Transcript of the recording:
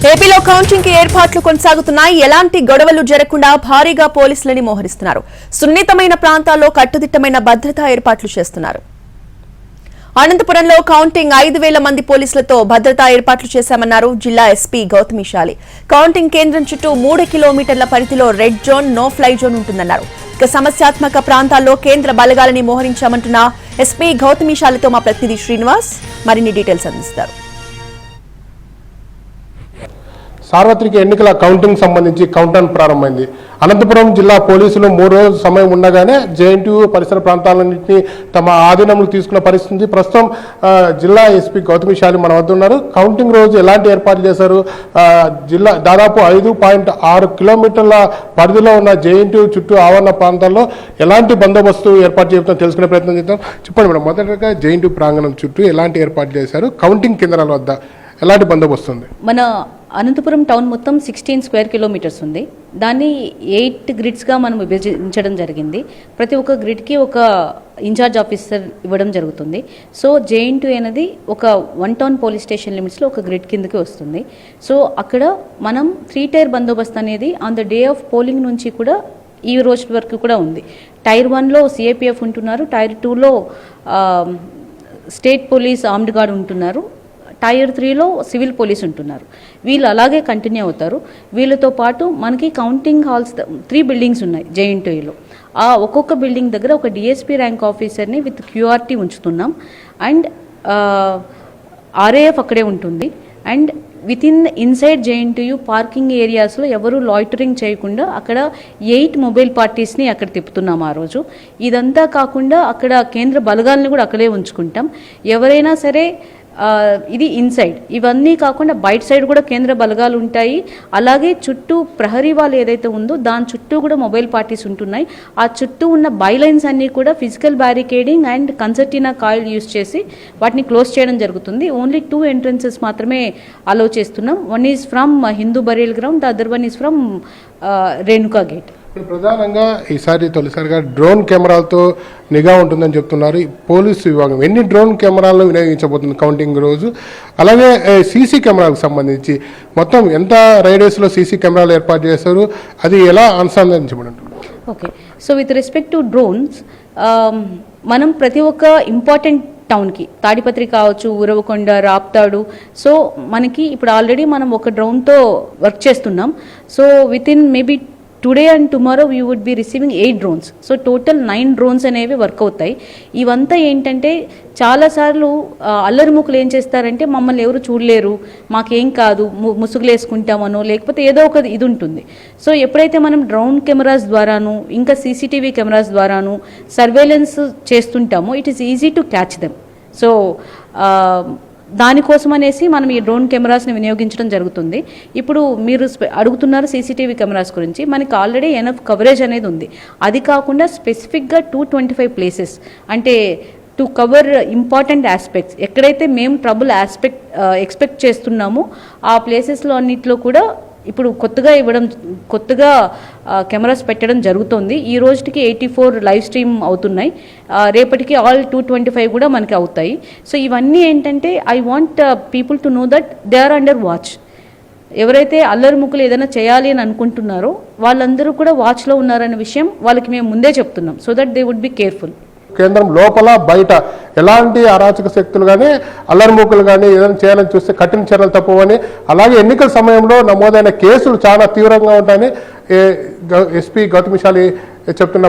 ఏపీలో కౌంటింగ్ కి ఏర్పాట్లు కొనసాగుతున్నాయి. ఎలాంటి గొడవలు జరగకుండా భారీగా పోలీసులని మోహరిస్తున్నారు. సున్నితమైన ప్రాంతాల్లో కట్టుదిట్టమైన భద్రతా ఏర్పాట్లు చేస్తున్నారు. అనంతపురంలో కౌంటింగ్ 5,000 మంది పోలీసులతో భద్రతా ఏర్పాట్లు చేశామన్నారు జిల్లా ఎస్పీ గౌతమిశాలి. కౌంటింగ్ కేంద్రం చుట్టూ 3 కిలోమీటర్ల పరిధిలో red zone, no fly zone ఉంటుందన్నారు. ఇక సమస్యాత్మక ప్రాంతాల్లో కేంద్ర బలగాలని మోహరించామంటున్న ఎస్పీ గౌతమిశాలితో మా ప్రతినిధి శ్రీనివాస్ మరిన్ని డీటెయిల్స్ అందిస్తారు. సార్వత్రిక ఎన్నికల కౌంటింగ్ సంబంధించి కౌంటౌన్ ప్రారంభమైంది. అనంతపురం జిల్లా పోలీసులు 3 రోజుల సమయం ఉండగానే జేఎన్టీయూ పరిసర ప్రాంతాలన్నింటినీ తమ ఆధీనంలో తీసుకున్న పరిస్థితి. ప్రస్తుతం జిల్లా ఎస్పీ గౌతమిశాలి మన వద్ద ఉన్నారు. కౌంటింగ్ రోజు ఎలాంటి ఏర్పాట్లు చేశారు? జిల్లా దాదాపు 5.6 కిలోమీటర్ల పరిధిలో ఉన్న జేఎన్టీయూ చుట్టూ ఆవరణ ప్రాంతాల్లో ఎలాంటి బందోబస్తు ఏర్పాటు చేయడం తెలుసుకునే ప్రయత్నం చేద్దాం. చెప్పండి మేడం, మొదటగా జేఎన్టీయూ ప్రాంగణం చుట్టూ ఎలాంటి ఏర్పాట్లు చేశారు? కౌంటింగ్ కేంద్రాల వద్ద ఎలాంటి బందోబస్తు ఉంది? మన అనంతపురం టౌన్ మొత్తం 16 స్క్వేర్ కిలోమీటర్స్ ఉంది. దాన్ని 8 గ్రిడ్స్గా మనం విభజించడం జరిగింది. ప్రతి ఒక్క గ్రిడ్కి ఒక ఇన్ఛార్జ్ ఆఫీసర్ ఇవ్వడం జరుగుతుంది. సో జేఎన్టీయూ అనేది ఒక 1 టౌన్ పోలీస్ స్టేషన్ లిమిట్స్లో ఒక గ్రిడ్ కిందకి వస్తుంది. సో అక్కడ మనం 3 టైర్ బందోబస్తు అనేది on the day of polling నుంచి కూడా ఈ రోజు వరకు కూడా ఉంది. టైర్ 1లో సిఐపిఎఫ్ ఉంటున్నారు, టైర్ 2లో స్టేట్ పోలీస్ ఆర్మ్డ్ గార్డ్ ఉంటున్నారు, టైర్ 3లో సివిల్ పోలీస్ ఉంటున్నారు. వీళ్ళు అలాగే కంటిన్యూ అవుతారు. వీళ్ళతో పాటు మనకి కౌంటింగ్ హాల్స్ 3 బిల్డింగ్స్ ఉన్నాయి జేఎన్టీయూలో. ఆ ఒక్కొక్క బిల్డింగ్ దగ్గర ఒక డిఎస్పీ ర్యాంక్ ఆఫీసర్ని విత్ క్యూఆర్టీ ఉంచుతున్నాం. అండ్ ఆర్ఏఎఫ్ అక్కడే ఉంటుంది. అండ్ ఇన్సైడ్ జేఎన్టీయూ పార్కింగ్ ఏరియాస్లో ఎవరు లాయిటరింగ్ చేయకుండా అక్కడ 8 మొబైల్ పార్టీస్ని అక్కడ తిప్పుతున్నాం ఆ రోజు. ఇదంతా కాకుండా అక్కడ కేంద్ర బలగాలను కూడా అక్కడే ఉంచుకుంటాం. ఎవరైనా సరే ఇది ఇన్సైడ్, ఇవన్నీ కాకుండా బయట సైడ్ కూడా కేంద్ర బలగాలు ఉంటాయి. అలాగే చుట్టూ ప్రహరీ వాళ్ళు ఏదైతే ఉందో దాని చుట్టూ కూడా మొబైల్ పార్టీస్ ఉంటున్నాయి. ఆ చుట్టూ ఉన్న బైలైన్స్ అన్నీ కూడా physical barricading and concertina coil use చేసి వాటిని క్లోజ్ చేయడం జరుగుతుంది. ఓన్లీ 2 ఎంట్రన్సెస్ మాత్రమే అలౌ చేస్తున్నాం. One is from Hindu burial ground, the other one is from Renuka gate. ప్రధానంగా ఈసారి తొలిసారిగా డ్రోన్ కెమెరాలతో నిఘా ఉంటుందని చెప్తున్నారు పోలీసు విభాగం. ఎన్ని డ్రోన్ కెమెరాలను వినియోగించబోతుంది కౌంటింగ్ రోజు? అలాగే సీసీ కెమెరాలకు సంబంధించి మొత్తం ఎంత రేడియస్లో సీసీ కెమెరాలు ఏర్పాటు చేస్తారు? అది ఎలా అనుసంధానించబడుతుంది? Okay, so with respect to drones, మనం ప్రతి ఒక్క ఇంపార్టెంట్ టౌన్కి తాడిపత్రి కావచ్చు, ఉరవకొండ, రాప్తాడు, సో మనకి ఇప్పుడు ఆల్రెడీ మనం ఒక డ్రోన్తో వర్క్ చేస్తున్నాం. So with in maybe today and tomorrow we would be receiving 8 drones. So total 9 drones అనేవి వర్క్ అవుతాయి. ఇవంతా ఏంటంటే చాలాసార్లు అల్లరిముఖులు ఏం చేస్తారంటే మమ్మల్ని ఎవరు చూడలేరు, మాకేం కాదు, ముసుగులు వేసుకుంటామనో లేకపోతే ఏదో ఒక ఇది ఉంటుంది. సో ఎప్పుడైతే మనం డ్రోన్ కెమెరాస్ ద్వారాను ఇంకా సీసీటీవీ కెమెరాస్ ద్వారాను సర్వేలెన్స్ చేస్తుంటామో it is easy to catch them. So దానికోసం అనేసి మనం ఈ డ్రోన్ కెమెరాస్ని వినియోగించడం జరుగుతుంది. ఇప్పుడు మీరు అడుగుతున్నారు సీసీటీవీ కెమెరాస్ గురించి. మనకి ఆల్రెడీ ఎనఫ్ కవరేజ్ అనేది ఉంది. అది కాకుండా స్పెసిఫిక్గా 225 ప్లేసెస్ అంటే టు కవర్ ఇంపార్టెంట్ ఆస్పెక్ట్స్, ఎక్కడైతే మేము ట్రబుల్ ఎక్స్పెక్ట్ చేస్తున్నామో ఆ ప్లేసెస్లో అన్నింటిలో కూడా ఇప్పుడు కొత్తగా కెమెరాస్ పెట్టడం జరుగుతుంది. ఈ రోజుకి 84 లైవ్ స్ట్రీమ్ అవుతున్నాయి. రేపటికి ఆల్ 225 కూడా మనకి అవుతాయి. సో ఇవన్నీ ఏంటంటే I want people to know that they are under watch. ఎవరైతే అల్లరిముఖులు ఏదైనా చేయాలి అని అనుకుంటున్నారో వాళ్ళందరూ కూడా వాచ్లో ఉన్నారనే విషయం వాళ్ళకి మేము ముందే చెప్తున్నాం. So that they would be careful. కేంద్రం లోపల బయట ఎలాంటి అరాచక శక్తులు కానీ అల్లరిమూకులు కానీ ఏదైనా చేయాలని చూస్తే కఠిన చర్యలు తప్పవని, అలాగే ఎన్నికల సమయంలో నమోదైన కేసులు చాలా తీవ్రంగా ఉంటాయని ఎస్పీ గౌతమిశాలి చెప్తున్న